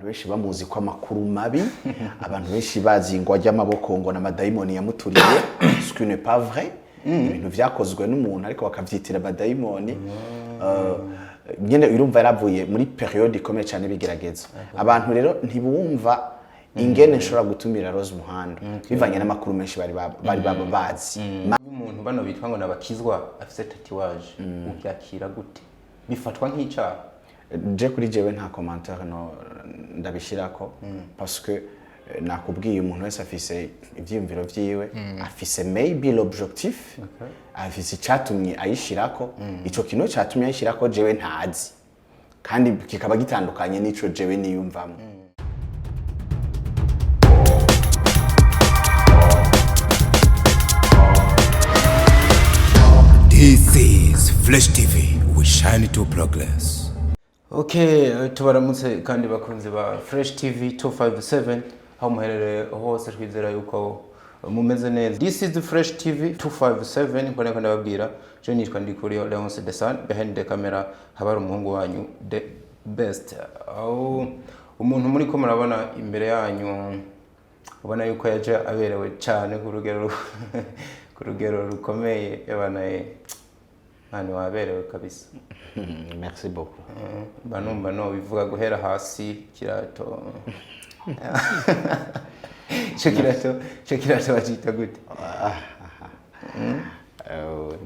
abantu benshi bamuzi kwa makuru mabi abantu benshi bazi ngo ajya amaboko ngo na madayimoni yamuturiye ce qui n'est pas vrai ibintu vyakozwe n'umuntu ariko bakavyitira madayimoni nyene urumva yaravuye muri periode ikomeye cyane bigeragezo abantu rero ntibumva ingene nshobora gutumira Rose Muhando bivanye n'amakuru menshi bari babazi umuntu bano bitwa ngo nabakizwa afite tatouage ubyakira gute bifatwa nk'icyaha je kuri jewe nta commentaire no ndabishirako parce que nakubwiye umuntu wese afise ivyiyumviro vyiwe afise maybe l'objectif afise cyatumye ayishirako ico kintu cyatumye ayishirako jewe ntazi kandi kikaba gitandukanye n'ico jewe niyumvamo This is Flash TV. We shine to progress. Okay, tubaramutse kandi bakunze ba Fresh TV 257 aho muherere hose twizera yuko mumeze neza. This is the Fresh TV 257 mbona kandi babwira je nitwa Ndikuri Leonce de San behind the camera habari umuhungu wanyu the best. Aho umuntu muri ko murabona imbere yanyu ubona yuko yaje aberewe cyane ku rugero rukomeye yabanaye hano waberewe kabisa. Merci beaucoup. Banumva no bivuga guhera hasi kirato. Kirato wajita gute?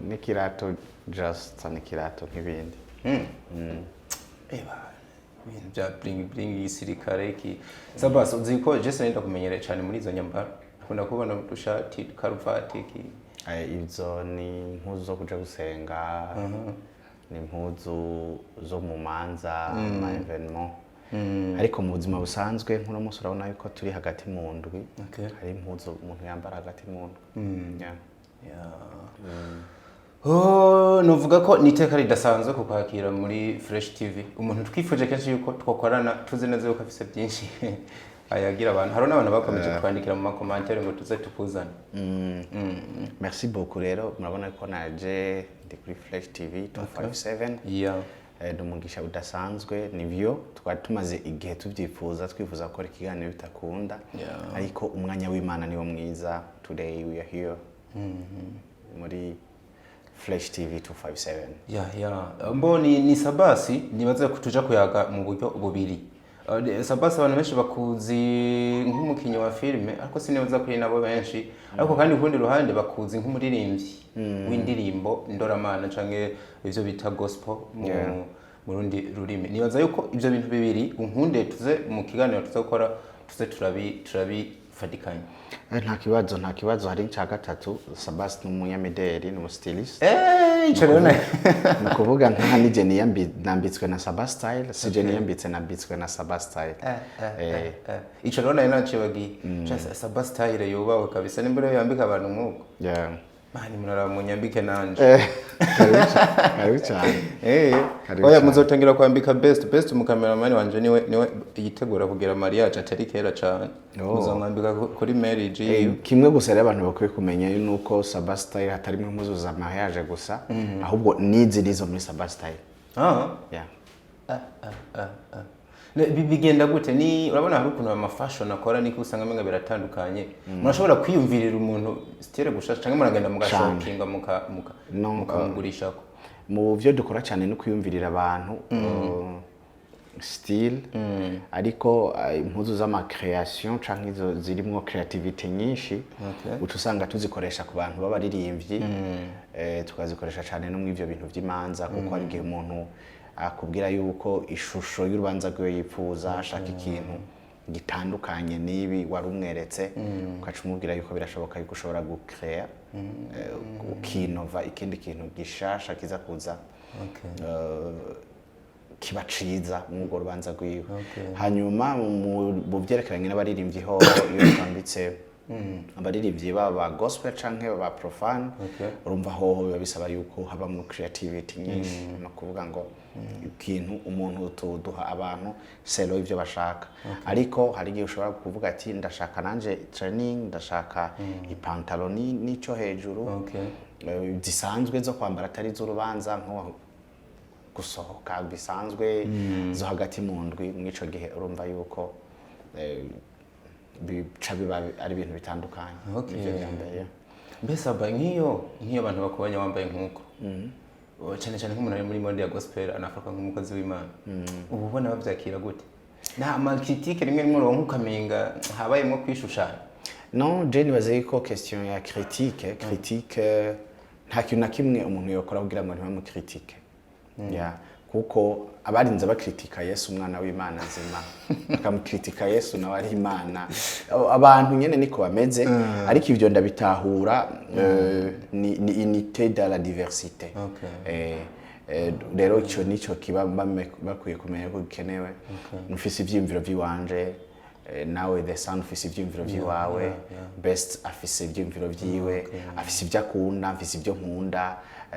Ni kirato just ni kirato nk'ibindi. Eba ibintu bya bling isirikare ki sabas uziko je senda kumenyere cyane muri izo nyambaro akunda kubona udushati karuvati ki izo ni impuzu zo kuja gusenga ni impuzu zo mu manza ma evenement ariko mu buzima busanzwe nkuno musi urabona yuko turi hagati mu ndwi hari impuzu umuntu yambara hagati mu ndwi nuvuga ko niteka ridasanzwe kukwakira muri Fresh TV umuntu twifuje kenshi yuko twakorana tuzi neza yuko afise byinshi ayagira abantu hari n'abantu bakomeje kwandikira mu commentaire ngo tuze tukuzana. Merci beaucoup rero murabona ko naje ndi kuri Flash TV 257 ndumugisha udasanzwe nivyo twari tumaze igihe tuvyifuza twifuza gukora ikiganiro bitakunda ariko umwanya w'Imana niwo mwiza. Today we are here muri Flash TV 257 mboni ni sabasi nibaze kutuja kuyaga mu buryo bubiri. Sabasi abantu benshi bakuzi nk'umukinyi wa filme ariko sinibaza kuri nabo benshi ariko kandi kundi ruhande bakuzi nk'umuririmbyi w'indirimbo ndoramana canke ivyo bita gospel mu rundi rurimi. Nibaza yuko ivyo bintu bibiri unkunde tuze mu kiganiro tuzakora tuze turabifatikanya. Nta kibazo hari nca gatatu. Sabasi n'umunyamideli n'umustilist ico rero nukuvuga nta nije nambitswe na Sabasi style sije niyambitse nambitswe na Sabasi style ico rero naciye bagi Sabasi style yubawe kabisa n'imbere yambika abantu nk'uko mani munara munyambike nanje karibu cyane oya muzotangira kwambika best mu cameraman wanje niwe yitegura kugira mariage atari kera cyane muzamwambika kuri marriage kimwe gusa rero abantu bakwiye kumenya nuko Sabasi style hatarimo impuzu za mariage gusa ahubwo nizo muri Sabasi style. Bigenda gute ni urabona hari ukuntu ama fashion akora niko usanga menga biratandukanye murashobora kwiyumvirira umuntu style gushasha cyangwa muragenda mugashokinga mukamugurisha ko mu byo dukora cyane no kwiyumvirira abantu style ariko impuzu z'ama création canke izo zirimo creativity nyinshi utusanga tuzikoresha ku bantu b'abaririmbyi tukazikoresha cyane no mu ivyo bintu by'imanza kuko ari gihe umuntu akubwira yuko ishusho y'urubanza rwe yifuza ashaka ikintu gitandukanye nibi warumweretse ukacumubwira yuko birashoboka yuko ushobora gucrea ukinova ikindi kintu gishasha kiza kuza kibaciza mu rubanza rwiwe. Hanyuma mu byerekeranye n'abaririmbyi ho iyo twambitse abaririmbyi baba gospel canke baba profane urumva ho biba bisaba yuko haba mu creativity nyinshi no kuvuga ngo ikintu umuntu tuduha abantu selo ivyo bashaka ariko hari igihe ushobora kuvuga ati ndashaka nanje training ndashaka ipantaloni nico hejuru zisanzwe zo kwambara atari z'urubanza nko gusohoka bisanzwe zo hagati mu ndwi mwico gihe urumva yuko bica biba ari ibintu bitandukanye. Ivyo byambere mbese abaye nk'iyo abantu bakubanya wambaye nk'uko cyane cyane nk'umuntu ari muri monde ya gospel anafatwa nk'umukozi w'Imana, ubu ubona bavyakira gute? Nta critique rimwe rimwe ukamenga habayemo kwishushanya? Non, je nibaze ko question ya critique nta kintu na kimwe umuntu yokora kugira ngo ntibamu critique. Kuko abarinze bakritika Yesu umwana w'Imana nzima bakamukritika Yesu nawe ari Imana, abantu nyene niko bameze, ariko ivyo ndabitahura ni unité dans la diversité. Rero ico nico kiba bakwiye kumenya ko gikenewe. Mufise ivyimviro vy'iwanje, nawe the son ufise ivyimviro vyiwawe, best afise ivyimviro vyiwe, afise ivyo akunda, afise ivyo nkunda,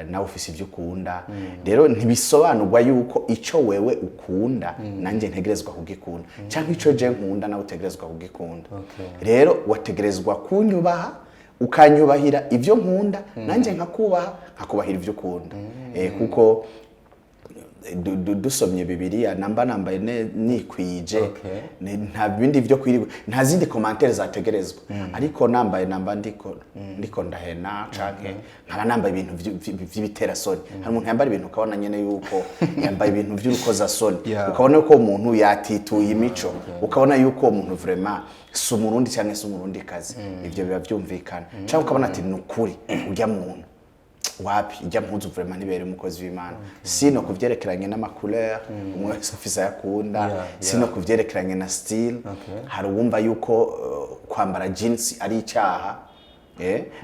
nawe ufise ivyo ukunda. Rero ntibisobanurwa yuko ico wewe ukunda nanje ntegerezwa kugikunda, canke ico je nkunda nawe utegerezwa kugikunda. Rero wategerezwa kunyubaha, ukanyubahira ivyo nkunda, nanje nkakubahira ivyo ukunda. Kuko dusomye Bibiliya nambaye nikwije, nta bindi vyo kwiriwe, nta zindi commentaires zategerezwa, ariko nambaye ndiko ndahena canke nkaba nambaye ibintu vy'ibitera soni. Hari umuntu yambara ibintu ukabona nyene yuko yambaye ibintu vy'urukoza soni, ukabona ko umuntu yatituye imico, ukabona yuko umuntu vraiment si umurundi canke si umurundi kazi. Ivyo biba vyumvikana, canke ukabona ati nukuri urya muntu wapi ijya mpuzu vraiment nibere umukozi w'Imana. Sino kuvyerekeranye n'amacouleur umwe wese afise yakunda, sino kuvyerekeranye na style. Hari uwumva yuko kwambara jeans ari icyaha,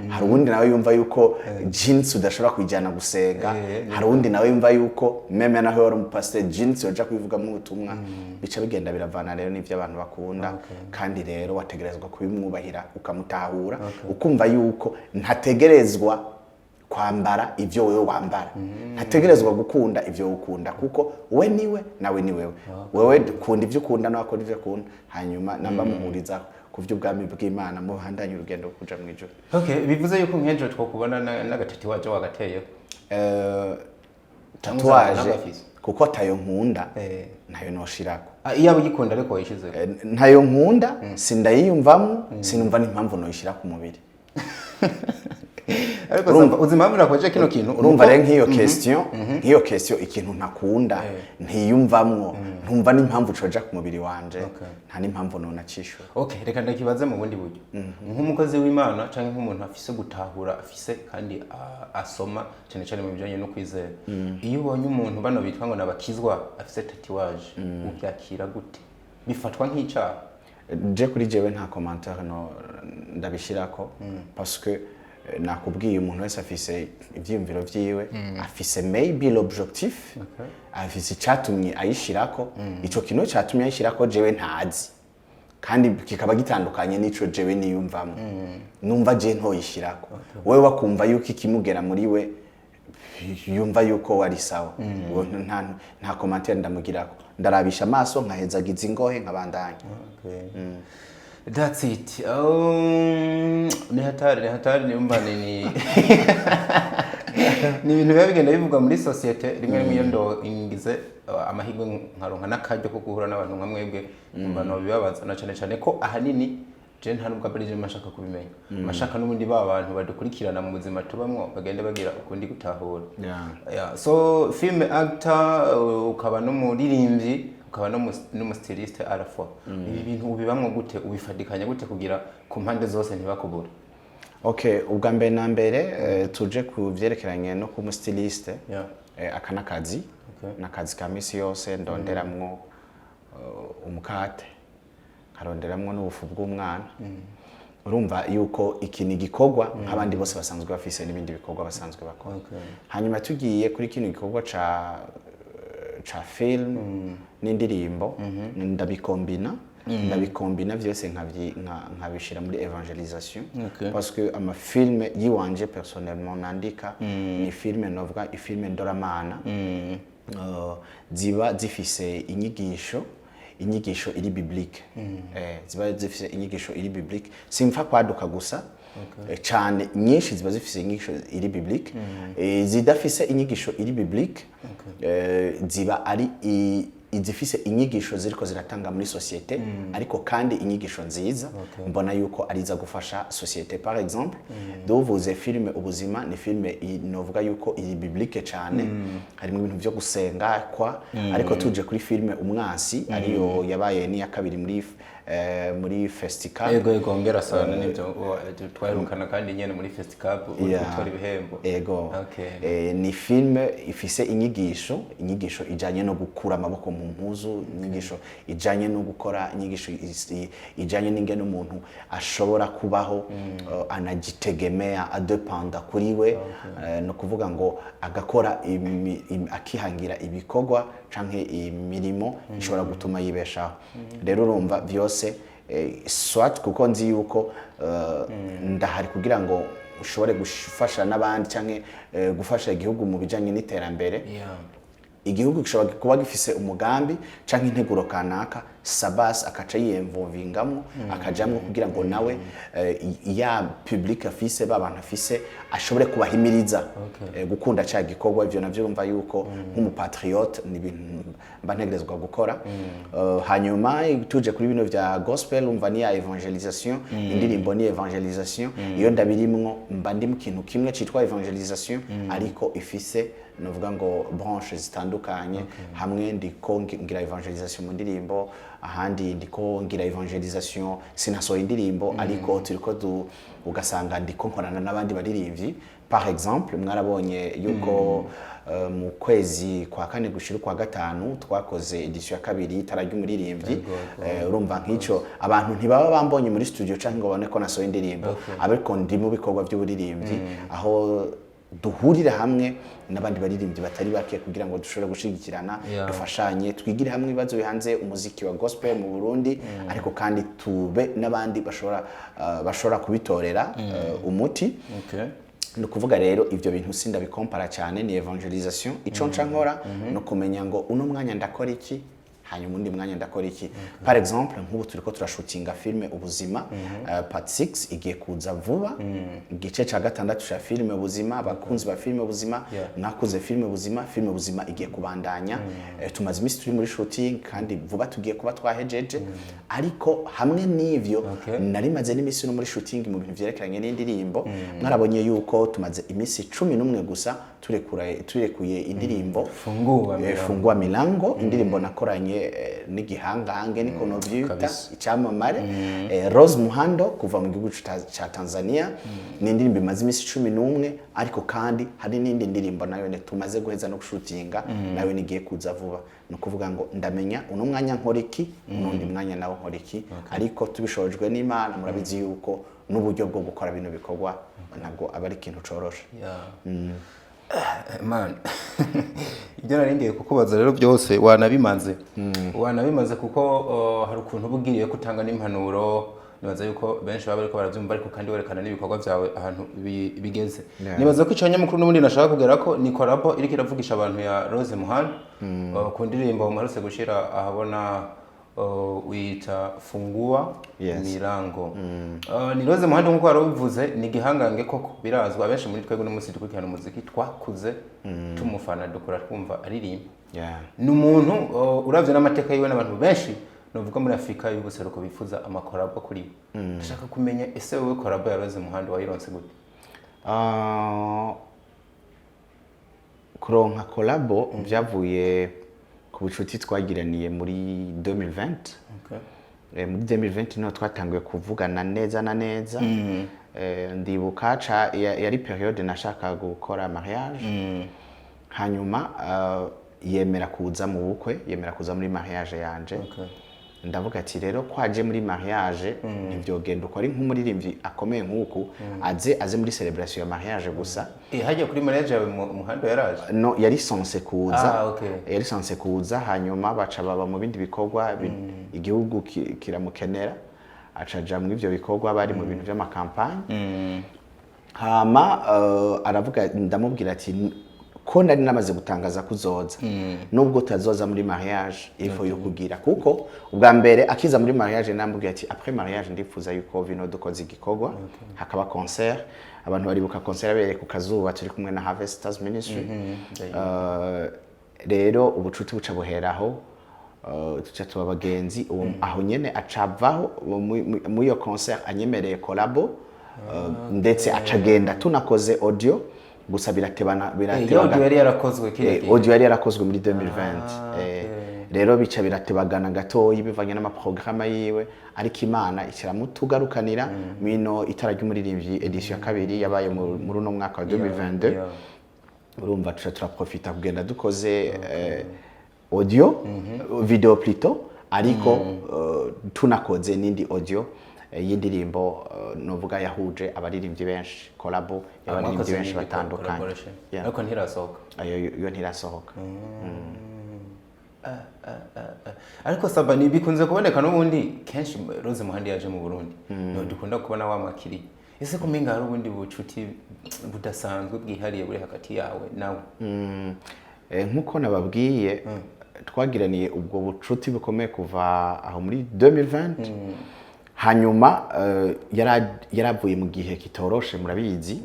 hari uwundi nawe yumva yuko jeans udashobora kujyana gusenga, hari uwundi nawe yumva yuko meme naho yari umupasteur jeans yoja kubivuga mu butumwa. Bica bigenda biravana rero n'ivyo abantu bakunda, kandi rero wategerezwa kubimwubahira ukamutahura, ukumva yuko ntategerezwa kwambara ivyo wewe wambara, ntategerezwa gukunda ivyo ukunda, kuko we niwe nawe ni wewe. Wewe kunda ivyo ukunda nawe akora ivyo akunda, hanyuma namba muhuriza ku vy'ubwami bw'Imana mu handanye urugendo kuja mu ijuru. Bivuze yuko nkejo twokubona n'agatati waje wagateye tatuwaje kuko tayo nkunda nayo noshirako. Iyo ugikunda ariko wayishize ntayo nkunda sindayiyumvamo, sinumva n'impamvu noyishira ku mubiri. Uzimamvu nakoje kino kintu urumva rero nk'iyo question ikintu ntakunda ntiyumvamwo, ntumva n'impamvu coja ku mubiri wanje, nta n'impamvu none acishura. Reka ndakibaze mu bundi buryo. Nk'umukozi w'Imana canke nk'umuntu afise gutahura, afise kandi asoma cyane cyane mu bijanye no kwizera, iyo ubonye umuntu bano bitwa ngo nabakizwa afise tatouage, ubyakira gute? Bifatwa nk'icyaha? Je kuri jewe nta commentaire no ndabishirako, parce que nakubwiye umuntu wese afise ivyimviro vyiwe, afise maybe l'objectif, afise icatumye ayishirako. Ico kintu catumye ayishirako jewe ntazi, kandi kikaba gitandukanye n'ico jewe niyumvamo. Numva je ntoyishirako, wewe wakumva yuko ikimugera muri we yumva yuko wari sawa, nta commentaire ndamugirako, ndarabisha amaso nkahezagiza ingohe nkabandanya. That's it. Ni hatari nimba ni ibintu biba bigenda bivuga muri societe rimwe rimwe ndo ingize amahirwe nkaronka n'akaryo ko guhura n'abantu nka mwebwe, numva no bibabaza na cyane ko ahanini je nta nubwo abarije mashaka kubimenya, mashaka n'ubundi abantu badukurikirana mu buzima tubamwo bagenda bagira ukundi gutahura. So film actor ukaba no muririmbyi ukaba no styliste à la fois, ibi bintu ubibamwe gute, ubifadikanya gute kugira ku mpande zose ntibakubura? Ubwa mbere na mbere tuje ku vyerekeranye no ku styliste, akana kazi nakazi ka misi yose ndonderamwo umukate, karonderamwo n'ubufu bw'umwana. Urumva yuko iki ni gikorwa nk'abandi bose basanzwe bafise n'ibindi bikorwa basanzwe bakora. Hanyuma tugiye kuri kino gikorwa ca film n'indirimbo, ndabikombina vyose nkabishira muri evangelisation, parce que ama film yiwanje personnellement nandika ni film novuga ifilme ndoramana, ziba zifise inyigisho, inyigisho iri biblique ziba zifise inyigisho iri biblique simfa kwaduka gusa cyane nyinshi ziba zifise inyigisho iri biblique zidafise inyigisho iri biblique ziba ari izifise inyigisho ziriko ziratanga muri societe ariko kandi inyigisho nziza mbona yuko ariza gufasha societe. Par exemple duvuze filme ubuzima ni filme novuga yuko iri biblique cyane harimo ibintu byo gusenga kwa ariko tuje kuri filme umwansi ariyo yabaye ni ya kabiri muri festival yego ngera sana nibyo twarukana kandi nyene muri festival utwara ibihembo ni filme ifise inyigisho ijanye no gukura amaboko mu mpuzu, inyigisho ijanye no gukora, inyigisho ijanye n'ingene umuntu ashobora kubaho anagitegemea adependa kuri we no kuvuga ngo agakora akihangira ibikorwa canke imirimo ishobora gutuma yibeshaho. Rero urumva byose swat kuko nzi yuko ndahari kugira ngo ushobore gufasha n'abandi canke gufasha igihugu mu bijanye n'iterambere. Igihugu gishobora kuba gifise umugambi canke integuro kanaka sabas akaca yiyemvovingamo akajamwe kugira ngo nawe ya public afise babantu afise ashobore kubahimiriza gukunda cya gikorwa. Ivyo navyo umva yuko nk'umupatriote ni ibintu mba ntegerezwa gukora. Hanyuma tuje kuri bino vya gospel umva ni ya evangelisation, indirimbo ni evangelisation, iyo ndabirimwo mba ndi mu kintu kimwe citwa evangelisation ariko ifise novuga ngo branche zitandukanye. Hamwe ndiko ngira evangelisation mu ndirimbo, ahandi ndiko ngira evangelisation sinasohoye indirimbo ariko turiko ugasanga ndiko nkorana n'abandi baririmbyi. Par exemple mwarabonye yuko mu kwezi kwa kane gushira kwa gatanu twakoze edition ya kabiri itarajya umuririmbyi. Urumva nk'ico abantu ntibaba bambonye muri studio canke ngo babone ko nasohoye indirimbo ariko ndi mu bikorwa by'uburirimbyi aho duhurira hamwe n'abandi baririmbyi batari bake kugira ngo dushobore gushigikirana dufashanye twigire hamwe ibibazo bihanze umuziki wa gospel mu Burundi ariko kandi tube n'abandi bashobora kubitorera umuti. No kuvuga rero ivyo bintu sinda bikompara cyane ni evangelisation. Ico nca nkora no kumenya ngo uno mwanya ndakora iki hanyuma undi mwanya ndakora iki. Par exemple nk'ubu turiko turashootinga filme ubuzima part 6 igiye kuza vuba igice ca gatandatu ca filme ubuzima. Abakunzi ba filme ubuzima mwakuze filme ubuzima igiye kubandanya. Tumaze imisi turi muri shooting kandi vuba tugiye kuba twahejeje ariko hamwe n'ivyo nari maze n'imisi no muri shooting mu bintu vyerekeranye n'indirimbo. Mwarabonye yuko tumaze imisi 11 gusa turekuye indirimbo fungua milango, indirimbo nakoranye n'igihangange niko no vyita icyamamare Rose Muhando kuva mu gihugu ca Tanzania. Ni indirimbo imaze imisi 11 ariko kandi hari n'indi ndirimbo nayo tumaze guheza no gushootinga nayo nigiye kuza vuba. No kuvuga ngo ndamenya uno mwanya nkora iki n'undi mwanya nawo nkora iki ariko tubishojwe n'Imana. Murabizi yuko n'uburyo bwo gukora bino bikorwa ntabwo aba ari ikintu coroshe. Man ibyo naringiye kukubaza rero byose wanabimaze kuko hari ukuntu ubugiriye kutanga n'impanuro. Nibaza yuko benshi baba bariko baravyumva ariko kandi werekana n'ibikorwa byawe ahantu bigeze. Nibaza ko icanya mukuru n'ubundi nashaka kugera ko ni collabo iriko iravugisha abantu ya Rose Muhando ku ndirimbo muherutse gushira ahabona wita fungua milango. Ni Rose Muhando nkuko warabivuze ni gihangange koko birazwa benshi muri twego n'umunsi dukurikirana umuziki twakuze tumufana dukora twumva aririmba. Ni umuntu uravye n'amateka yiwe n'abantu benshi novuga muri Afrika y'ubuseruko bifuza amakorabo kuri we. Ndashaka kumenya ese wowe korabo ya Rose Muhando wayironse gute? Kuronka kolabo byavuye ku bucuti twagiraniye muri 2020. Muri 2020 niho twatanguye kuvugana neza na neza. Ndibuka yari periode nashaka gukora mariage. Hanyuma yemera kuza mu bukwe, yemera kuza muri mariage yanje. Ndavuga ati rero kwaje muri mariage ntivyogenda uko ari nk'umuririmbyi akomeye nk'uku aze muri celebration ya mariage gusa. Hajya kuri mariage yawe Muhando yaraje? No, yari censé kuza. Yari censé kuza hanyuma baca baba mu bindi bikorwa igihugu kiramukenera acaja mu ivyo bikorwa bari mu bintu vy'amakampanye. Hama aravuga ndamubwira ati ko nari namaze gutangaza kuzoza nubwo utazoza muri mariage ifo yo kugira kuko ubwa mbere akiza muri mariage nambwiye ati après mariage ndifuza yuko vino dukoze igikorwa hakaba concert abantu baribuka concert abereye ku kazuba turi kumwe na Harvesters Ministry rero ubucuti buca buheraho tuca tuba bagenzi aho nyene acavaho mu iyo concert anyemereye collabo ndetse acagenda tunakoze audio gusa biratebana audio yari yarakozwe kile audio yari yarakozwe muri 2020 rero bica biratebagana gatoyi bivanye n'amaprograma yiwe ariko Imana ikiramutugarukanira mino itara ry'umuririmbyi edition ya kabiri yabaye muri no mwaka wa 2022 urumva tuca turaprofita kugenda dukoze audio video plutôt ariko tunakoze nindi audio y'indirimbo novuga yahuje abaririmbyi benshi collabo y'abaririmbyi benshi batandukanye ariko ntirasohoka ayo ntirasohoka ariko Sabani bikunze kuboneka n'ubundi kenshi Rose Muhandi yaje mu Burundi no dukunda kubona wa makiri ese kuminga hari ubundi bucuti budasanzwe bwihariye buri hagati yawe nawe nkuko nababwiye twagiraniye ubwo bucuti bukomeye kuva aho muri 2020 hanyuma yaravuye mu gihe kitoroshe murabizi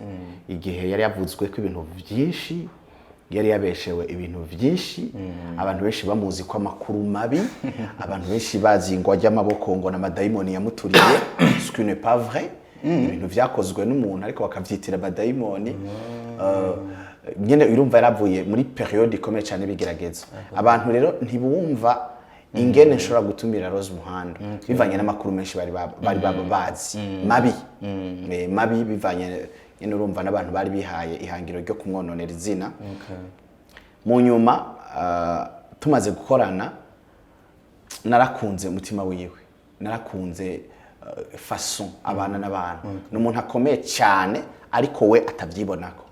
igihe yari yavuzwe ko ibintu byinshi yari yabeshewe ibintu byinshi abantu benshi bamuzi ko amakuru mabi abantu benshi bazi ngo ajya amaboko ngo na madayimoni yamuturiye ce qui n'est pas vrai ibintu vyakozwe n'umuntu ariko bakavyitira madayimoni nyene urumva yaravuye muri periode ikomeye cyane bigeragezo abantu rero ntibumva ingene nshobora gutumira Rose Muhando bivanye n'amakuru menshi bari bazi mabi bivanye nyine urumva n'abantu bari bihaye ihangiro ryo kumwononera izina mu nyuma tumaze gukorana narakunze umutima wiwe narakunze façon abana n'abantu n'umuntu akomeye cyane ariko we atabyibonako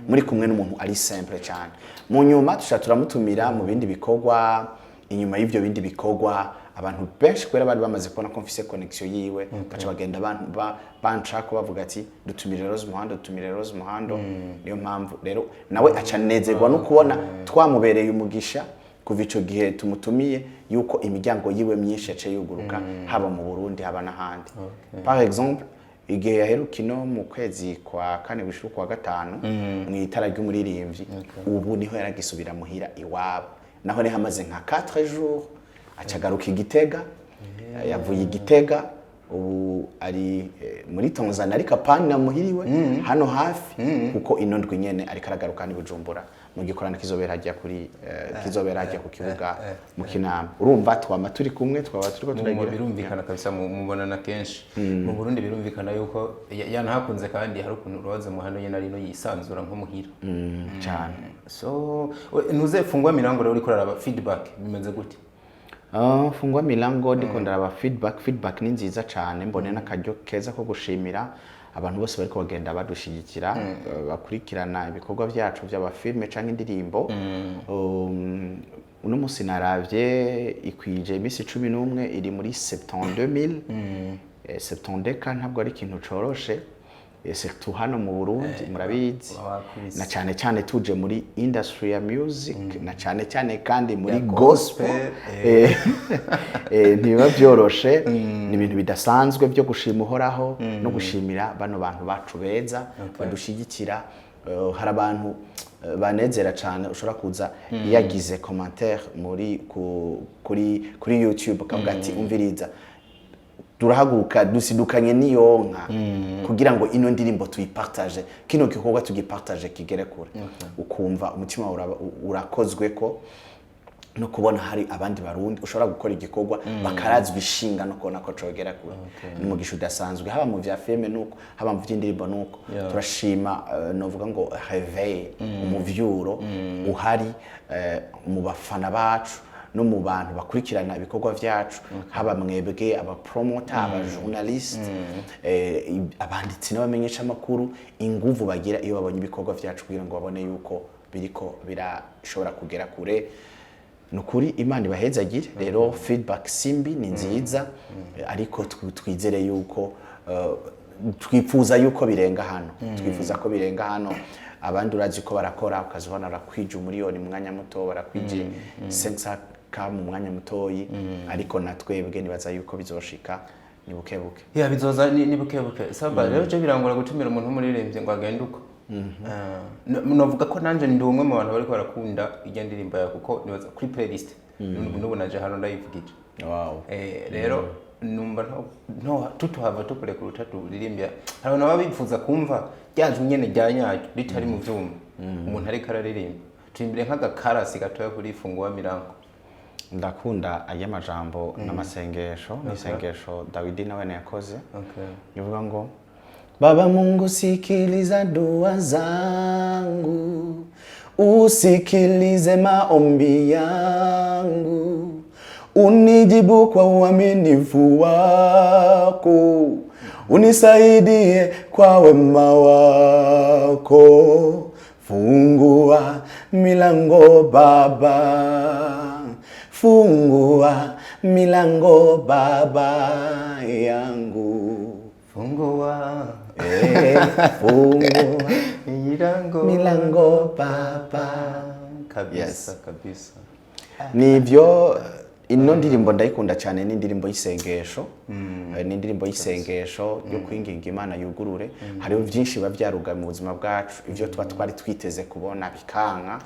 muri kumwe n'umuntu ari simple cyane mu nyuma turamutumira mu bindi bikorwa inyuma y'ivyo bindi bikorwa abantu benshi kwera bari bamaze kubona ko mfise connection yiwe baca bagenda banshaka bavuga ati dutumire Rose Muhando niyo mpamvu rero nawe aca nezerwa no kubona twamubereye umugisha kuva ico gihe tumutumiye yuko imiryango yiwe myinshi yace yuguruka haba mu Burundi haba n'ahandi par exemple igihe yaherukino mu kwezi kwa kane gushira kwa gatanu mu itara ry'umuririmbyi ubu niho yaragisubira muhira iwabo naho ne hamaze nka 4 jours acagaruka igitega yavuye igitega ubu ari muri Tanzania ariko apani namuhiriwe hano hafi kuko inondwe nyene ariko aragaruka ni Bujumbura mu gikorana kizobera hajya kuri kizobera hajya ku kibuga mu Kinama urumva twama turi kumwe twaba turiko turagira birumvikana kabisa mubonana kenshi mu Burundi birumvikana yuko yanahakunze kandi hari ukuntu Rose Muhando nyene ari no yisanzura nko muhira cyane so nuze fungwa milango rero uriko araba feedback bimeze gute fungwa milango ndiko ndaraba feedback ni nziza cyane mbone n'akaryo keza ko gushimira abantu bose bariko bagenda badushigikira bakurikirana ibikorwa byacu by'abafilme canke indirimbo uno musi naravye ikwije imisi 11 iri muri 72000 720 ntabwo ari ikintu coroshe surtout hano mu Burundi murabizi na cyane tuje muri industry ya music na cyane kandi muri gospel ntibiba byoroshe ni ibintu bidasanzwe byo gushima uhoraho no gushimira bano bantu bacu beza badushigikira hari abantu banezera cyane ushobora kuza yagize commentaire muri kuri YouTube akavuga ati umviriza turahaguruka dusidukanye niyonka kugira ngo ino ndirimbo tuyipartage kino gikorwa tugipartage kigere kure ukumva umutima urakozwe ko no kubona hari abandi barundi ushobora gukora igikorwa bakarazwa ishinga no kubona ko cogera kure n'umugisha udasanzwe haba mu vya filme nuko haba mu vy'indirimbo nuko turashima novuga ngo réveil umuvyuro uhari mu bafana bacu no mu bantu bakurikirana ibikorwa vyacu haba mwebwe aba promoter aba journalist abanditsi n'abamenyesha makuru inguvu bagira iyo babonye ibikorwa vyacu kugira ngo babone yuko biriko birashobora kugera kure nukuri Imana ibahezagire rero feedback simbi ni nziza ariko twizere yuko twifuza yuko birenga hano twifuza ko birenga hano abandi urazi ko barakora ukazibona barakwije umuriyoni mu mwanya muto barakwije 500k mu mwanya mutoyi ariko natwebwe nibaza yuko bizoshika ni bukebuke bizoza ni bukebuke saba rero je birangora gutumira umuntu umuririmbye ngo agende uko novuga ko nanje ndi umwe mu bantu bariko barakunda iyo ndirimbo ya kuko nibaza kuri playlist n'ubu naje hano ndayivugije rero numva no tutuhava tukure ku rutatu ririmbya hari abantu babifuza kumva ryajwe nyene ryanyacyo ritari mu vyuma umuntu ariko araririmba turimbire nk'agakarasi gatoya kuri fungwa mirango ndakunda ay'amajambo n'amasengesho n'isengesho Dawidi nawe yakoze bivuga ngo Baba Mungu sikiliza dua zangu usikilize maombi yangu unijibu kwa uaminifu wako unisaidie kwa wema wako fungua milango Baba fungua milango Baba yangu fungua milango Baba kabisa kabisa nivyo ino ndirimbo ndayikunda cyane ni indirimbo y'isengesho ni indirimbo y'isengesho yo kwinginga Imana yugurure hariho byinshi bavyaruga mu buzima bwacu ivyo tuba twari twiteze kubona bikanka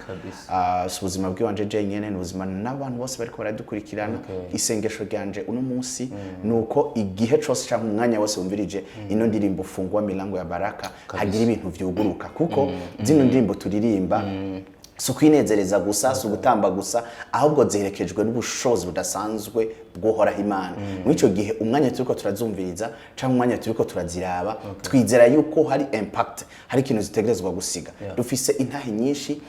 ubuzima bw'iwanje je nyene n'ubuzima n'abantu bose bariko baradukurikirana isengesho ryanje uno munsi nuko igihe cyose cyangwa umwanya wose wumvirije ino ndirimbo fungwa milango ya baraka hagira ibintu vyuguruka kuko zino ndirimbo turirimba so kwinezereza gusa so gutamba gusa ahubwo ziherekejwe n'ubushobozi budasanzwe bwohora Imana mwico gihe umwanya turiko turazumviriza cyangwa umwanya turiko turaziraba twizera yuko hari impact hari ikintu zitegerezwa gusiga dufise intahe nyinshi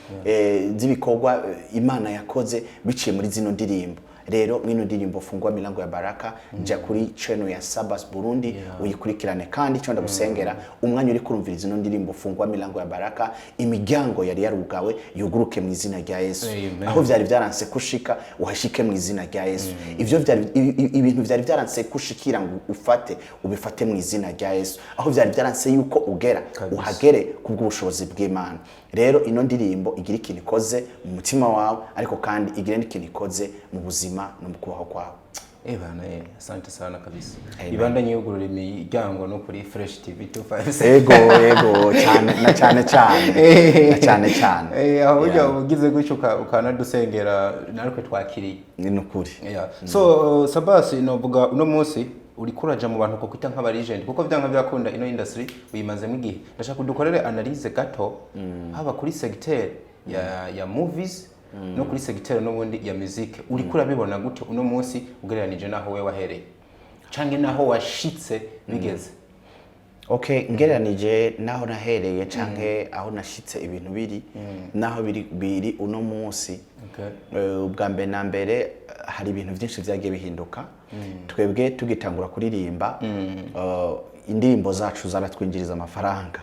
z'ibikorwa Imana yakoze biciye muri zino ndirimbo rero mwino ndirimbo fungwa milango ya baraka nja kuri channel ya Sabas Burundi uyikurikirane kandi cyo ndagusengera umwanya uri kurumviriza ino ndirimbo fungwa milango ya baraka imiryango yari yarugawe yuguruke mu izina rya Yesu aho vyari vyaranse kushika uhashike mu izina rya Yesu ivyo vyari ibintu vyari vyaranse kushikira ngo ufate ubifate mu izina rya Yesu aho vyari vyaranse yuko ugera uhagere kubw'ubushobozi bw'Imana rero ino ndirimbo igira ikintu ikoze mu mutima wawe ariko kandi igira n'ikintu ikoze mu buzima no mu kubaho kwawe bana asante sana kabisa ibanda nyugurura imiryango no kuri Fresh TV 257 yego cyane aho ujya ugize gucuka ukanadusengera nariko twakiriye ni ukuri so Sabasi novuga uno munsi uri kuraja mu bantu ko kwita nk'aba legend kuko byanka byakunda ino industry uyimazemo igihe ndashaka kudukorere analyse gato haba kuri secteur ya movies no kuri secteur n'ubundi ya music uri kurabibona gute uno munsi ugereranije naho we wahereye canke naho washitse bigeze ngereranije naho nahereye canke aho nashitse ibintu biri naho biri uno munsi ubwa mbere na mbere hari ibintu byinshi byagiye bihinduka twebwe tugitangura kuririmba indirimbo zacu zaratwinjiriza amafaranga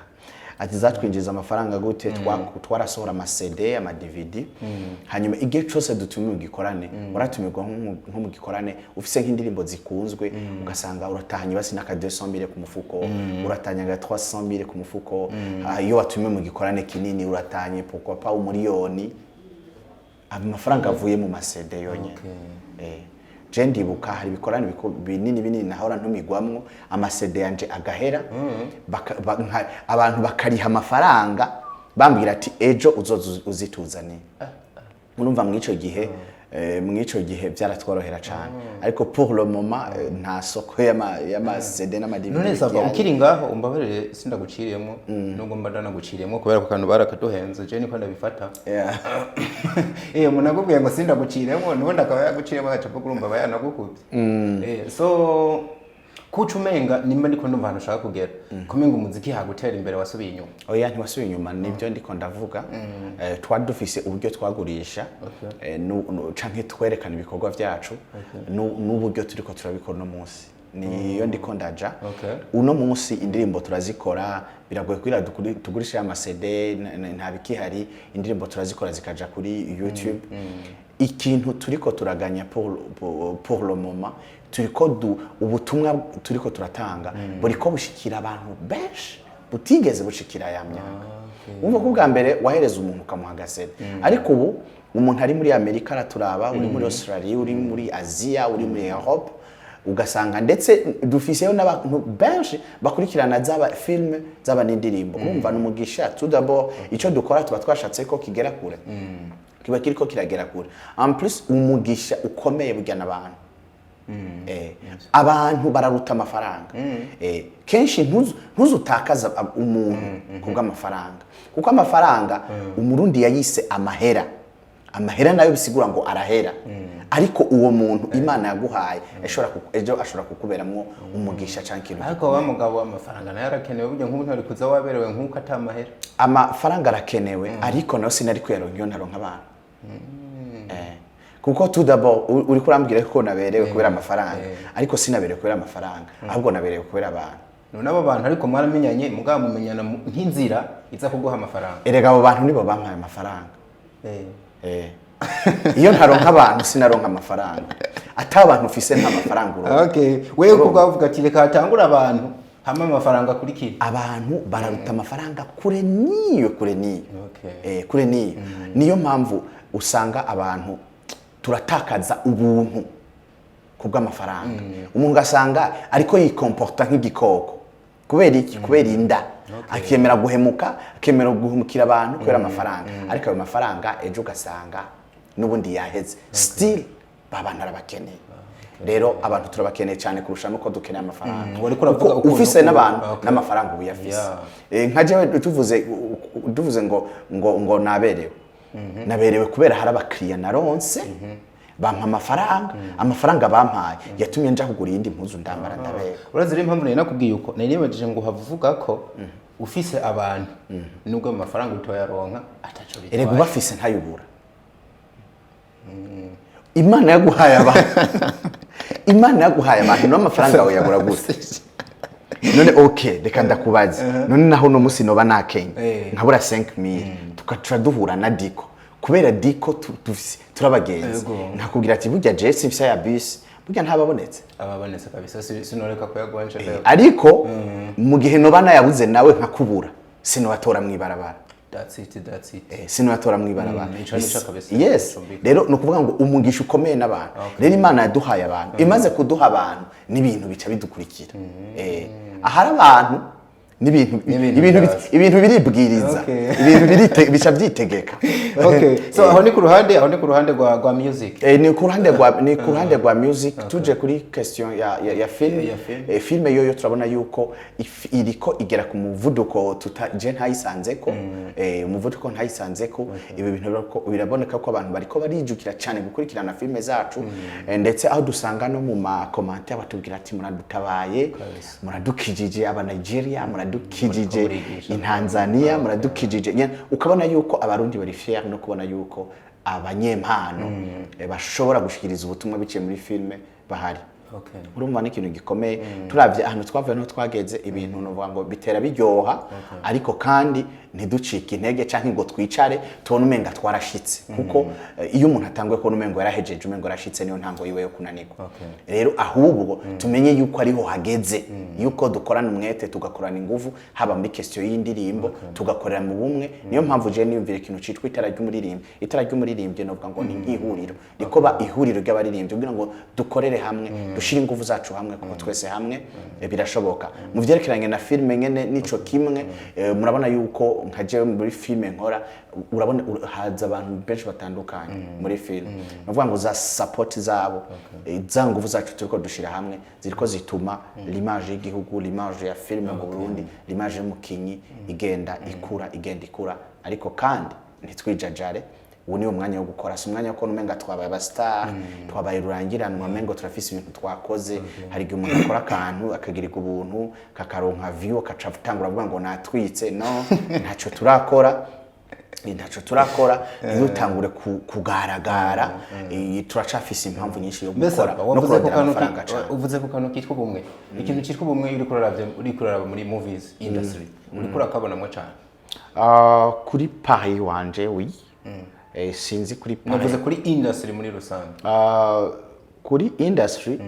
ati zatwinjiriza amafaranga gute twarasohora ama CD ama DVD hanyuma igihe cyose dutumiwe gikorane uratumirwa nko mu gikorane ufise nk'indirimbo zikunzwe ugasanga uratahanye basi naka 200,000 ku mufuko uratanya ga 300,000 ku mufuko iyo watumiwe mu gikorane kinini uratanye pourquoi pas umuriyoni amafaranga avuye mu ma CD yonyene je ndibuka hari bikorane binini nahora ntumigwamwo ama CD yanje agahera abantu bakariha amafaranga bambwira ati ejo uzituzane urumva mwico gihe byaratworohera cyane ariko pour le moment nta soko y'ama CD n'ama-DVD none sava ukiri ngaho umbabarire sindaguciriyemo nubwo mbadana guciriyemo kubera ko kantu barakaduhenze je niko ndabifata munagubwiye ngo sindaguciriyemo nubundi akaba yaguciriyemo agacapo kurumva bayanagukubye so kucumenga nimba ndiko ndumva hano ushaka kugera kumenga umuziki hagutera imbere wasubiye inyuma oya ntiwasubiye inyuma nibyo ndiko ndavuga twari dufise uburyo twagurisha canke twerekana ibikorwa byacu n'uburyo turiko turabikora no munsi niyo ndiko ndaja uno munsi indirimbo turazikora biragoye kwira tugurisha ama CD nta bikihari indirimbo turazikora zikaja kuri YouTube ikintu turiko turaganya pour le moment turiko ubutumwa turiko turatanga buriko bushikira abantu benshi butigeze bushikira ya myaka umva ko bwa mbere wahereza umuntu ukamuha agasede ariko ubu umuntu ari muri Amerika araturaba uri muri Australia uri muri Asia uri muri Europe ugasanga ndetse dufiseyo n'abantu benshi bakurikirana zaba filme zaba n'indirimbo urumva n'umugisha tout d'abord ico dukora tuba twashatse ko kigera kure kiba kiriko kiragera kure en plus umugisha ukomeye burya n'abantu abantu bararuta amafaranga kenshi ntuzutakaza umuntu kubw'amafaranga kuko amafaranga umurundi yayise amahera nayo bisigura ngo arahera ariko uwo muntu Imana yaguhaye ejo ashobora kukuberamwo umugisha cyangwa ikintu ariko wa mugabo w'amafaranga nayo arakenewe burya nk'ubu ntari kuza waberewe nk'uko atamahera amafaranga arakenewe ariko nayo sinari kuyaronka iyo ntaronka abantu kuko tout d'abord uri kurambwira ko naberewe kubera amafaranga ariko sinaberewe kubera amafaranga ahubwo naberewe kubera abantu none abo bantu ariko mwaramenyanye mugabo mumenyana nk'inzira iza kuguha amafaranga erega abo bantu nibo bampaye amafaranga iyo ntaronka abantu sinaronka amafaranga atabantu ufise nta mafaranga uronka wewe kugavuga ati reka hatangura abantu hama amafaranga kuri kiri abantu bararuta amafaranga kure niyo kure niyo mpamvu usanga abantu turatakaza ubuntu kubw'amafaranga umuntu gasanga ariko yikomporta nk'igikoko kubera iki kubera inda akemera guhemuka akemera guhumukira abantu kubera amafaranga ariko ayo mafaranga ejo ugasanga nubundi yaheze still babana arabakeneye rero abantu turabakeneye cyane kurusha nuko dukeneye amafaranga kuko ufise n'abantu n'amafaranga ubu yafise nka jewe tuvuze ngo naberewe kubera hari abakiriya naronse bampa amafaranga bampaye yatumye nja kugura iyindi mpuzu ndambara ndabera urazi rero impamvu nari nakubwiye uko nari nibajije ngo havuga ko ufise abantu nubwo amafaranga utoyaronka ataco bitwaye erega ubafise ntayubura Imana yaguhaye abantu n'amafaranga yawe yabura gute none reka ndakubaza none naho no musi noba nakenye nkabura 5000 tukaca duhura na Diko kubera Diko turabagenzi nakubwira ati burya Jesse mfisa ya bus burya ntababonetse kabisa sinoreka kuyagwanje ariko mu gihe noba nayabuze nawe nkakubura sinobatora mwibarabara that's it sinobatora mwibarabara yes rero no kuvuga ngo umugisha ukomeye n'abantu rero Imana yaduhaye abantu imaze kuduha abantu n'ibintu bica bidukurikira ahari abantu ibintu biribwiriza ibintu bica byitegeka so aho ni ku ruhande rwa music ni ku ruhande rwa music tuje kuri question ya film yoyo turabona yuko iriko igera ku muvuduko je ntayisanzeko umuvuduko ntayisanzeko ibi bintu biraboneka ko abantu bariko barijukira cyane gukurikirana filme zacu ndetse aho dusanga no mu ma commentaire batubwira ati muradutabaye muradukijije aba Nigeria muradukijije in Tanzania muradukijije ukabona yuko abarundi bari fier no kubona yuko abanyempano bashobora gushikiriza ubutumwa biciye muri filme bahari urumva ni ikintu gikomeye turavye ahantu twavuye no twageze ibintu novuga ngo bitera biryoha ariko kandi ntiducike intege canke ngo twicare tubone umenga twarashitse kuko iyo umuntu atangwe ko umengo yarahejeje umengo yarashitse niyo ntango yiwe yo kunanirwa rero ahubwo tumenye yuko ariho hageze yuko dukorana umwete tugakorana ingufu haba muri question y'indirimbo tugakorera mu bumwe niyo mpamvu je niyumvira ikintu citwa itara ry'umuririmbyi novuga ngo ni nk'ihuriro rikoba ihuriro ry'abaririmbyi kugira ngo dukorere hamwe dushira ingufu zacu hamwe kuko twese hamwe birashoboka mu vyerekeranye na filme nyene nico kimwe murabona yuko nkaje muri filme nkora urabona haza abantu benshi batandukanye muri filme novuga ngo za support zabo za ngufu zacu turiko dushira hamwe ziriko zituma l'image y'igihugu l'image ya filme mu Burundi l'image y'umukinyi igenda ikura ariko kandi ntitwijajare ubu ni umwanya wo gukora si umwanya wo kubona umenga twabaye abastar twabaye rurangiranwa mengo turafise ibintu twakoze hari igihe umuntu akora akantu akagirirwa ubuntu kakaronka view akaca atangura avuga ngo natwitse no ntacyo turakora ntidutangure kugaragara turacafise impamvu nyinshi yo gukora no kurondera amafaranga cyane uvuze ku kantu kitwa ubumwe ikintu kitwa ubumwe uri kuraraba muri movies industry uri kurakabonamo cyane kuri Paris wanje oui sinzi kuri navuze kuri industry muri rusange kuri industry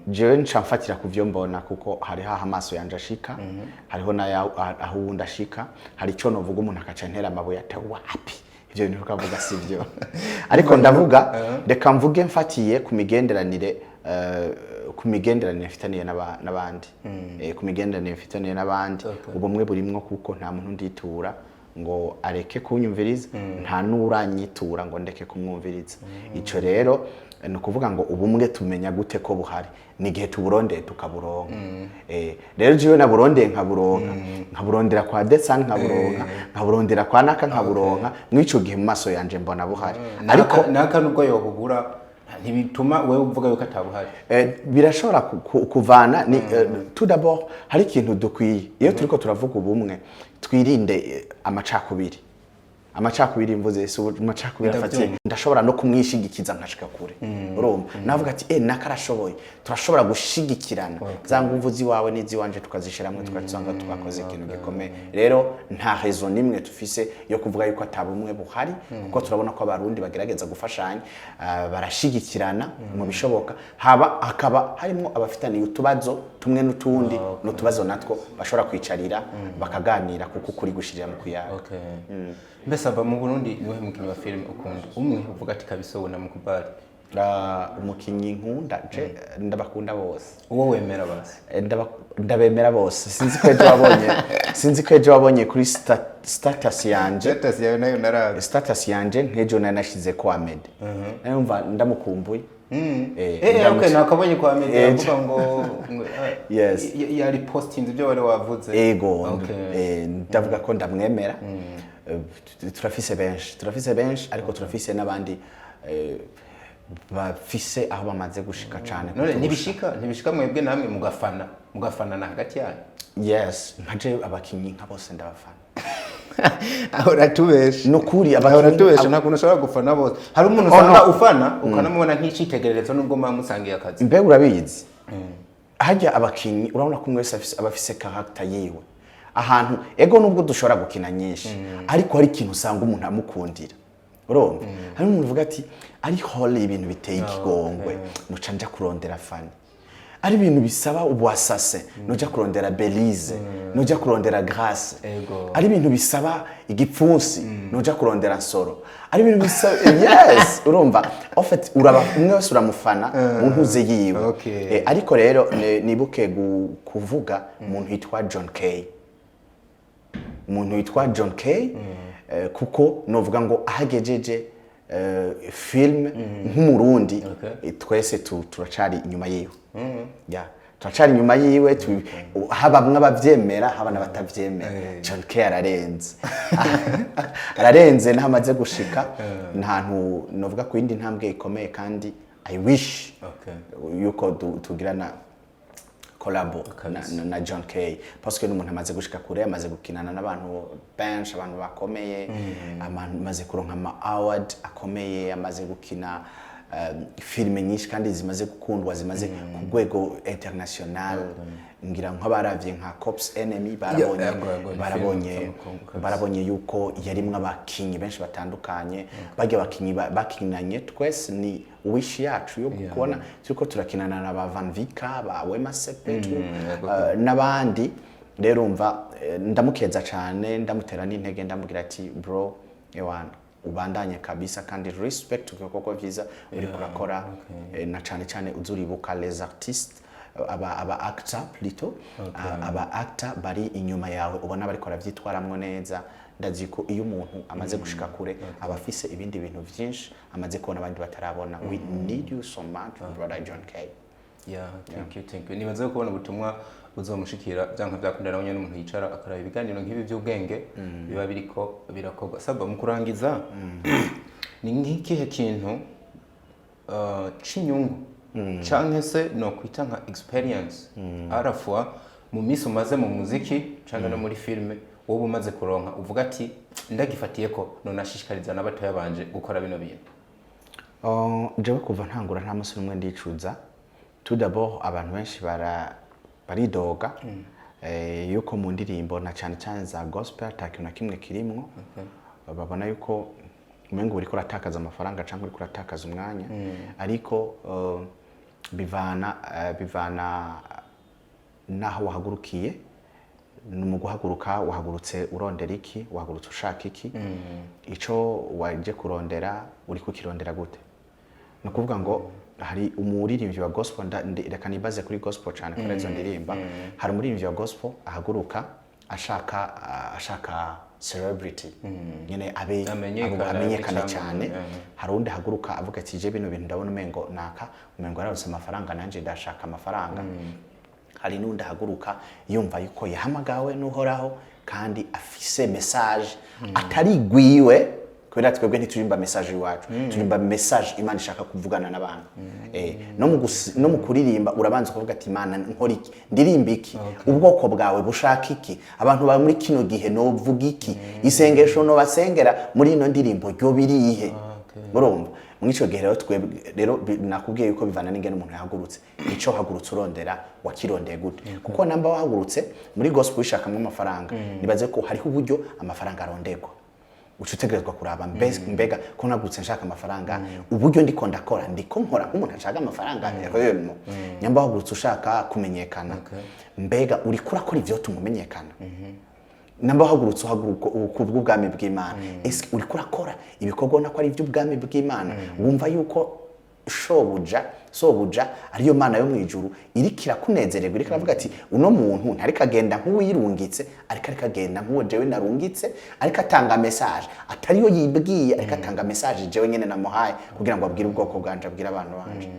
jewe ncamfatira kuvyo mbona kuko hari ha amaso yanje ashika hariho na aho wundi ashika hari ico novuga umuntu akaca ntera amabuye atawapi ivyo bintu ukavuga sivyo ariko ndavuga reka mvuge mfatiye ku migenderanire mfitaniye n'abandi ku migenderanire mfitaniye n'abandi ubumwe burimwo kuko nta muntu nditura ngo areke kunyumviriza nta nuranyitura ngo ndeke kumwumviriza ico rero no kuvuga ngo ubumwe tumenya gute ko buhari ni gihe tuburondeye tukaburonka rero jiwe naburondeye nkaburondera kwa Desan nkaburondera kwa Naka nkaburonka mwico gihe mu maso yanje mbona buhari ariko Naka nubwo yobugura ntibituma wewe uvuga yuko atabuhari birashobora kuvana ni tout d'abord hari ikintu dukwiye iyo turiko turavuga ubumwe twirinde amacakubiri mvuze amacakubiri afatiye ndashobora no kumwishigikiza nkashika kure urumva navuga ati nakarashoboye turashobora gushigikirana za nguvu ziwawe n'iziwanje tukazishiramwe tukazanga tukakoze ikintu gikomeye rero nta raison nimwe tufise yo kuvuga yuko atabumwe buhari kuko turabona ko abarundi bagerageza gufashanya barashigikirana mu bishoboka hakaba harimo abafitaniye utubazo tumwe n'utundi n'utubazo natwo bashobora kwicarira bakaganira kuko kuri gushirira mu kuyaga mbese aba mu Burundi niwe mukinyi wa film ukunda umwe uvuga ati kabiso na mukubali umukinyi nkunda je ndabakunda bose uwo wemera base ndabemera bose sinzi ko ejo wabonye kuri status yanje nayo narazi status yanje nkejo nanashize ko Ahmed numva ndamukumbuye okay nakabonye kwa Ahmed avuga ngo yes yari posting ibyo wari wavuze ego ndavuga ko ndamwemera turafise benshi ariko turafise n'abandi bafise aho bamaze gushika cyane none ntibishika mwebwe namwe mugafana na hagati yanyu yes nkaje abakinyi nka bose ndabafana aho ratubesha nukuri abaratubesha nta kuntu ushobora gufana bose hari umuntu usanga ufana ukanamubona nk'icitegererezo nubwo musangiye akazi mbe urabizi hajya abakinyi urabona ko mwese abafise character yiwe ahantu ego nubwo dushobora gukina nyinshi ariko hari ikintu usanga umuntu amukundira urumva hari umuntu uvuga ati ari hole ibintu biteye ikigongwe nuca nja kurondera fani ari ibintu bisaba ubwasase noja kurondera Belize noja kurondera Grace ari ibintu bisaba igipfunsi noja kurondera Nsoro ari ibintu bisaba yes urumva en fait uraba umwe wese uramufana untuze yiwe ariko rero nibuke kuvuga umuntu yitwa John K kuko novuga ngo ahagejeje film nk'umurundi twese turacari inyuma yiwe turacari inyuma yiwe haba mwabavyemera haba nabatavyemera John K ararenze n'amaze gushika ntantu novuga ku yindi ntambwe ikomeye kandi I wish yuko tugirana collabo na John K parce que n'umuntu amaze gushika kure amaze gukinana n'abantu benshi abantu bakomeye amaze kuronka ama award akomeye amaze gukina filime nyinshi kandi zimaze gukundwa zimaze ku rwego international ngira nk'abaravye nka Cops Enemy barabonye yuko yarimwe abakinyi benshi batandukanye bage bakinyi bakinanye twese ni wish yacu yo kubona turiko turakinana na ba Van Vika ba Wema Sepetu n'abandi rero umva ndamukeza cyane ndamutera n'intege ndamubwira ati bro ewana ubandanye kabisa kandi respect ukoko vyiza uri kurakora na cyane uzuribuka les artistes aba actor plutôt aba actor bari inyuma yawe ubona bari kora vyitwaramwe neza ndazi ko iyo umuntu amaze gushika kure abafise ibindi bintu vyinshi amaze kubona abandi batarabona we need you so much brother John K thank you nibaze kubona ubutumwa uzomushikira byanka byakundana n'umuntu n'umuntu yicara akaraba ibiganiro nk'ibi by'ubwenge biba biriko birakorwa saba mu kurangiza ni nk'ikihe kintu cinyungu canke se no kwita nka experience arafwa mu miso maze mu muziki canke no muri filme wowe umaze kuronka uvuga ati ndagifatiye ko none ashishikariza n'abatoya banje gukora bino bintu jewe kuva ntangura nta musi numwe ndicuza tout d'abord abantu benshi baridoga yuko mu ndirimbo na cyane za gospel atakintu na kimwe kirimwo babona yuko umengo uri kuratakaza amafaranga cyangwa uri kuratakaza umwanya ariko bivana naho wahagurukiye. Mu guhaguruka wahagurutse urondera iki, wahagurutse ushaka iki, ico waje kurondera uri kukirondera gute. Nakuvuga ngo hari umuririmbyi wa gospel, reka nibaze kuri gospel cyane kuri izo ndirimba. Hari umuririmbyi wa gospel ahaguruka ashaka celebrity, nyene amenyekana cyane. Hari undi haguruka avuga ati je bino bintu ndabona umengo yararose amafaranga, nanje ndashaka amafaranga. Hari n'undi haguruka yumva yuko yahamagawe n'uhoraho kandi afise message atari gwiwe, kubera twebwe ntiturimba message iwacu, turimba message Imana ishaka kuvugana n'abantu. No mu kuririmba urabanza kuvuga ati Imana nkora iki, ndirimba iki, ubwoko bwawe bushaka iki, abantu ba muri kino gihe no vuga iki, isengesho no basengera muri ino ndirimbo ryo birihe. Murumva mwico gihe rero nakubwiye yuko bivana n'ingene umuntu yahagurutse, ico hagurutse urondera wakirondeye gute. Kuko namba wahagurutse muri gospel ishakamwe amafaranga, nibaze ko hariho uburyo amafaranga arondegwa. Ucutegerezwa kuraba mbega ko nagurutse nshaka amafaranga, uburyo ndiko ndakora nkora nk'umuntu ashaka amafaranga. Nyamba wahagurutse ushaka kumenyekana, mbega uri kurakora ivyo tumumenyekana. Namba wahagurutse kubw'ubwami bw'Imana, ese uri kurakora ibikorwa nako ari iby'ubwami bw'Imana, wumva yuko sobuja ariyo Mana yo mwijuru irikira kunezererwa, irikira avuga ati uno muntu ntari kagenda nk'uwirungitse, ariko kagenda nk'uwo jewe narungitse, ariko atanga message atariyo yibwiye, ariko atanga message jewe nyene namuhaye kugira ngo abwire ubwoko bwanje, abwire abantu banje.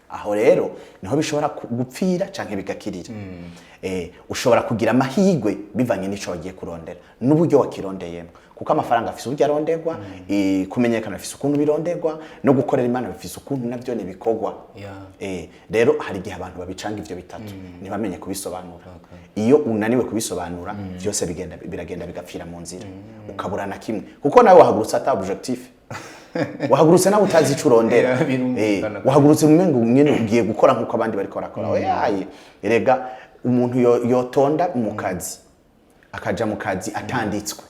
Aho rero niho bishobora gupfira canke bigakirira. Ushobora kugira amahigwe bivanye n'ico wagiye kurondera n'uburyo wakirondeyemo, kuko amafaranga afise uburyo aronderwa, kumenyekana afise ukuntu bironderwa, no gukorera Imana bafise ukuntu navyo ne bikogwa. Rero hari igihe abantu babicanga ivyo bitatu ntibamenye kubisobanura. Iyo unaniwe kubisobanura byose biragenda bigapfira mu nzira, ukaburana kimwe, kuko nawe wahagurutse ata objectif. Wahagurutse nawe utazi ico urondera. Wahagurutse umengo nyene ugiye gukora nkuko abandi bariko barakora. Erega umuntu yotonda mu kazi akaja mu kazi atanditswe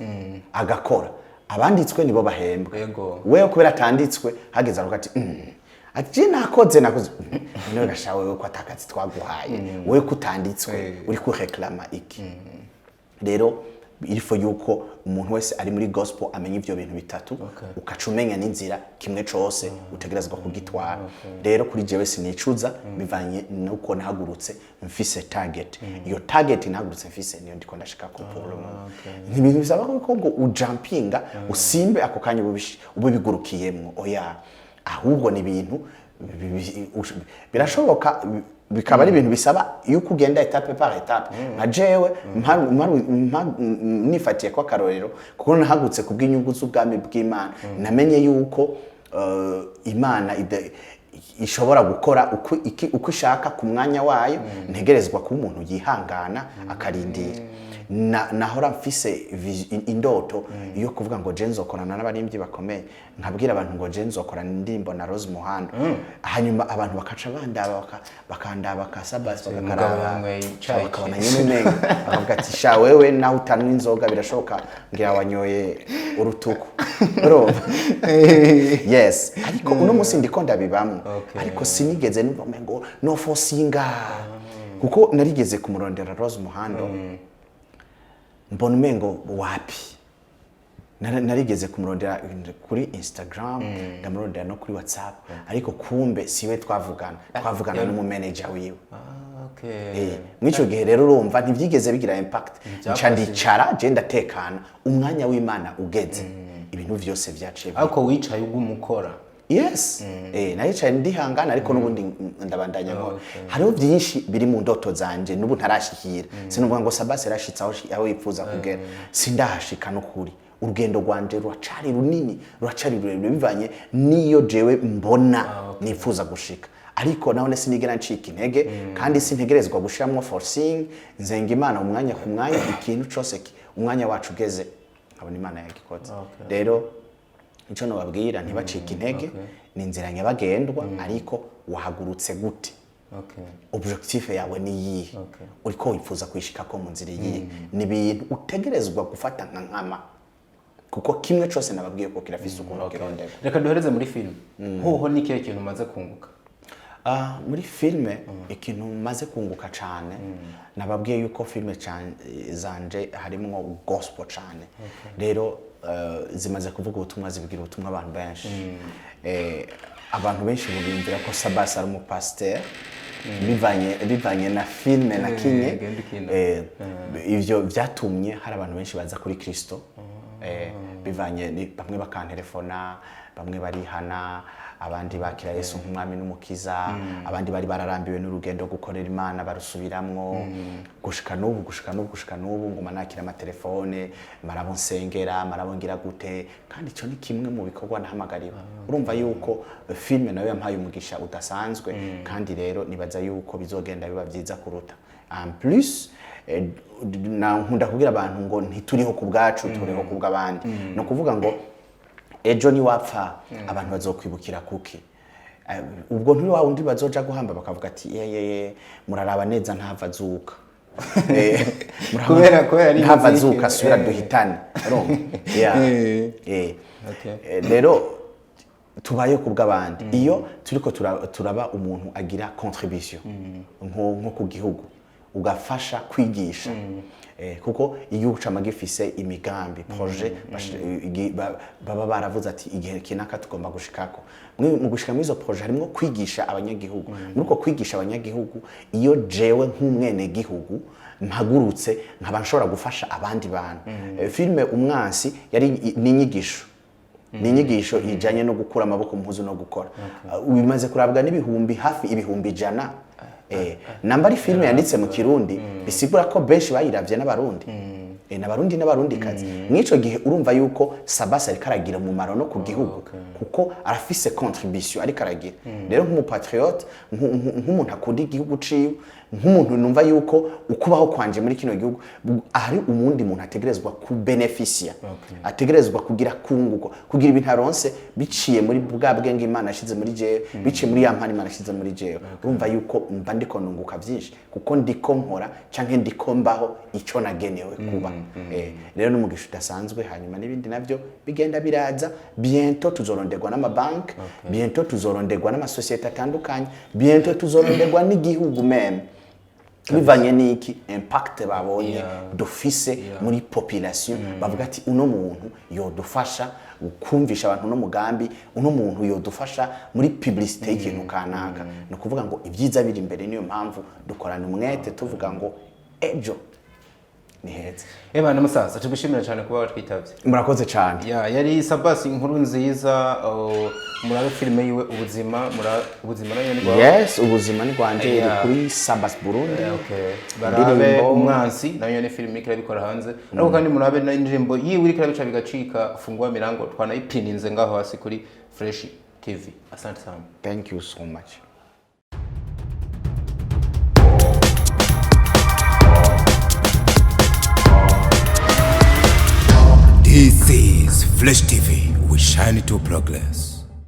agakora, abanditswe nibo bahembwa. Wewe kubera atanditswe hageze aruka ati ati nakoze none gashawe wewe ko atakazi twaguhaye, wewe kutanditswe uri ku reclama iki. Rero ilifo yuko umuntu wese ari muri gospel amenya ivyo bintu bitatu, ukacumenya n'inzira kimwe cose utegerezwa kugitwara. Rero kuri jewe sinicuza bivanye nuko nahagurutse mfise target. Iyo target nahagurutse mfise niyo ndiko ndashika ko problem. N'ibintu bisaba ko ujumpinga usimbe ako kanya ubibigurukiyemwo. Ahubwo ni ibintu birashoboka bikaba ari ibintu bisaba yuko ugenda etape par etape. Nka jewe nifatiye kwa karorero kuko nahagutse kubw'inyungu z'ubwami bw'Imana, namenye yuko Imana ishobora gukora uko ishaka ku mwanya wayo, ntegerezwa kuba umuntu yihangana akarindira. Nahora mfise indoto yo kuvuga ngo je nzokorana n'abarimbyi bakomeye, nkabwira abantu ngo je nzokorana indirimbo na Rose Muhando, hanyuma abantu bakaca bakandaba kasabasi bakabona nyine nega akavuga ati sha wewe naho utanwa inzoga birashoboka ngira wanyoye urutuku. Yes, ariko uno musi ndiko ndabibamwe, ariko sinigeze numva ngo no forcinga, kuko narigeze kumurondera Rose Muhando mbona umengo wapi. Narigeze kumurondera kuri Instagram, ndamurondera no kuri WhatsApp, ariko kumbe siwe twavugana n'umu manager wiwe. Mwico gihe rero urumva ntivyigeze bigira impact. Nca ndicara je ndatekana, umwanya w'Imana ugeze ibintu vyose vyaciye. Ariko wicaye ugumukora. Yes. Naricaye ndihangana, ariko nubundi ndabandanya ngo hariho byinshi biri mu ndoto zanje nubu ntarashikira. Sinuvuga ngo Sabase rashitse aho yipfuza kugera, sindahashika no kuri. Urugendo rwanje rwacari runini, rwacari rurerure bivanye niyo jewe mbona nifuza gushika. Ariko naho sinigera ncika intege, kandi sintegerezwa gushiramwo forcing. Nzenga Imana umwanya ku mwanya, ikintu cose umwanya wacu ugeze nkabona Imana yagikoze. Rero ico no babwira ntibacika intege, ni inzira nyabagendwa, ariko wahagurutse gute. Objectif yawe ni yihe, uriko wifuza kwishika ko mu nzira yihe. Ni ibintu utegerezwa gufata nkama, kuko kimwe cose nababwiye ko kirafise ukuntu kirondera. Reka duhereze muri film. Hoho ni kihe kintu umaze kunguka? muri filme ikintu maze kunguka cyane nababwiye yuko filme zanje harimo gospel cyane rero zimaze kuvuga ubutumwa zibigira ubutumwa abantu benshi abantu benshi bumvira ko Sabas ari umupasteur bivanye na filme na kinye ivyo byatumye hari abantu benshi baza kuri Kristo bivanye bamwe bakantelefona bamwe barihana abandi bakira Yesu nk'umwami n'umukiza abandi bari bararambiwe n'urugendo gukorera Imana barusubiramwo gushika n'ubu ngo manakira amatelefone marabo nsengera marabo ngira gute kandi cyo ni kimwe mu bikorwa nahamagariwe urumva yuko filme nayo yampaye umugisha udasanzwe kandi rero nibaza yuko bizogenda biba byiza kuruta en plus na nkunda kugira abantu ngo ntituriho ku bwacu turiho ku bw'abandi no kuvuga ngo ejo ni wapfa abantu bazokwibukira kuki ubwo nturi wa undi bazoja guhamba bakavuga ati muraraba neza ntava azuka kubera ntava azuka subira duhitane rero tubaye ku bw'abandi iyo turiko turaba umuntu agira contribution nko ku gihugu ugafasha kwigisha kuko iyo ucama gifise imigambi projet baba baravuze ati igihe kinaka tugomba gushikako mu gushika muri izo projet harimo kwigisha abanyagihugu muri uko kwigisha abanyagihugu iyo jewe nk'umwene gihugu mpagurutse nkaba nshobora gufasha abandi bantu filme umwansi yari n'inyigisho ijanye no gukura amaboko mpuzu no gukora bimaze kurabwa n'ibihumbi hafi ibihumbi 100 nambari filme yanditse mu Kirundi bisigura ko benshi bayiravye n'abarundi n'abarundi kazi mwico gihe urumva yuko Sabas ari karagira mu maro no ku gihugu kuko arafise contribution ari karagira rero nk'umupatriote nk'umuntu akunda igihugu ciwe nk'umuntu numva yuko ukubaho kwanje muri kino gihugu ari umundi muntu ategerezwa ku beneficia ategerezwa kugira kunguko kugira ibintu aronse biciye muri bwa bwenge Imana ashize muri jewe biciye muri ya mpani Imana ashize muri jewe urumva yuko mba ndiko nunguka byinshi kuko ndiko nkora canke ndiko mbaho ico nagenewe kuba rero n'umugisha udasanzwe hanyuma n'ibindi navyo bigenda biraza bientôt tuzoronderwa n'amabank bientôt tuzoronderwa n'amasosiyete atandukanye bientôt tuzoronderwa n'igihugu meme bivanye n'iki impact babonye dufise muri population bavuga ati uno muntu yodufasha ukumvisha abantu no mugambi uno muntu yodufasha muri publicité y'ikintu kanaka no kuvuga ngo ibyiza biri imbere niyo mpamvu dukorana umwete tuvuga ngo ejo ni heza Ebana musaza tugushimira cyane kuba watwitavye murakoze cyane yari Sabas inkuru nziza murabe filme yiwe ubuzima nayo ni yes ubuzima ni rwanje kuri Sabas Burundi barabe umwansi nayo ni filme ikirabikora hanze ariko kandi murabe n'indirimbo yiwe ikirabica bigacika fungwa mirango twanayipininze ngaho hasi kuri Fresh TV asante sana thank you so much. This is Flash TV. We shine to progress.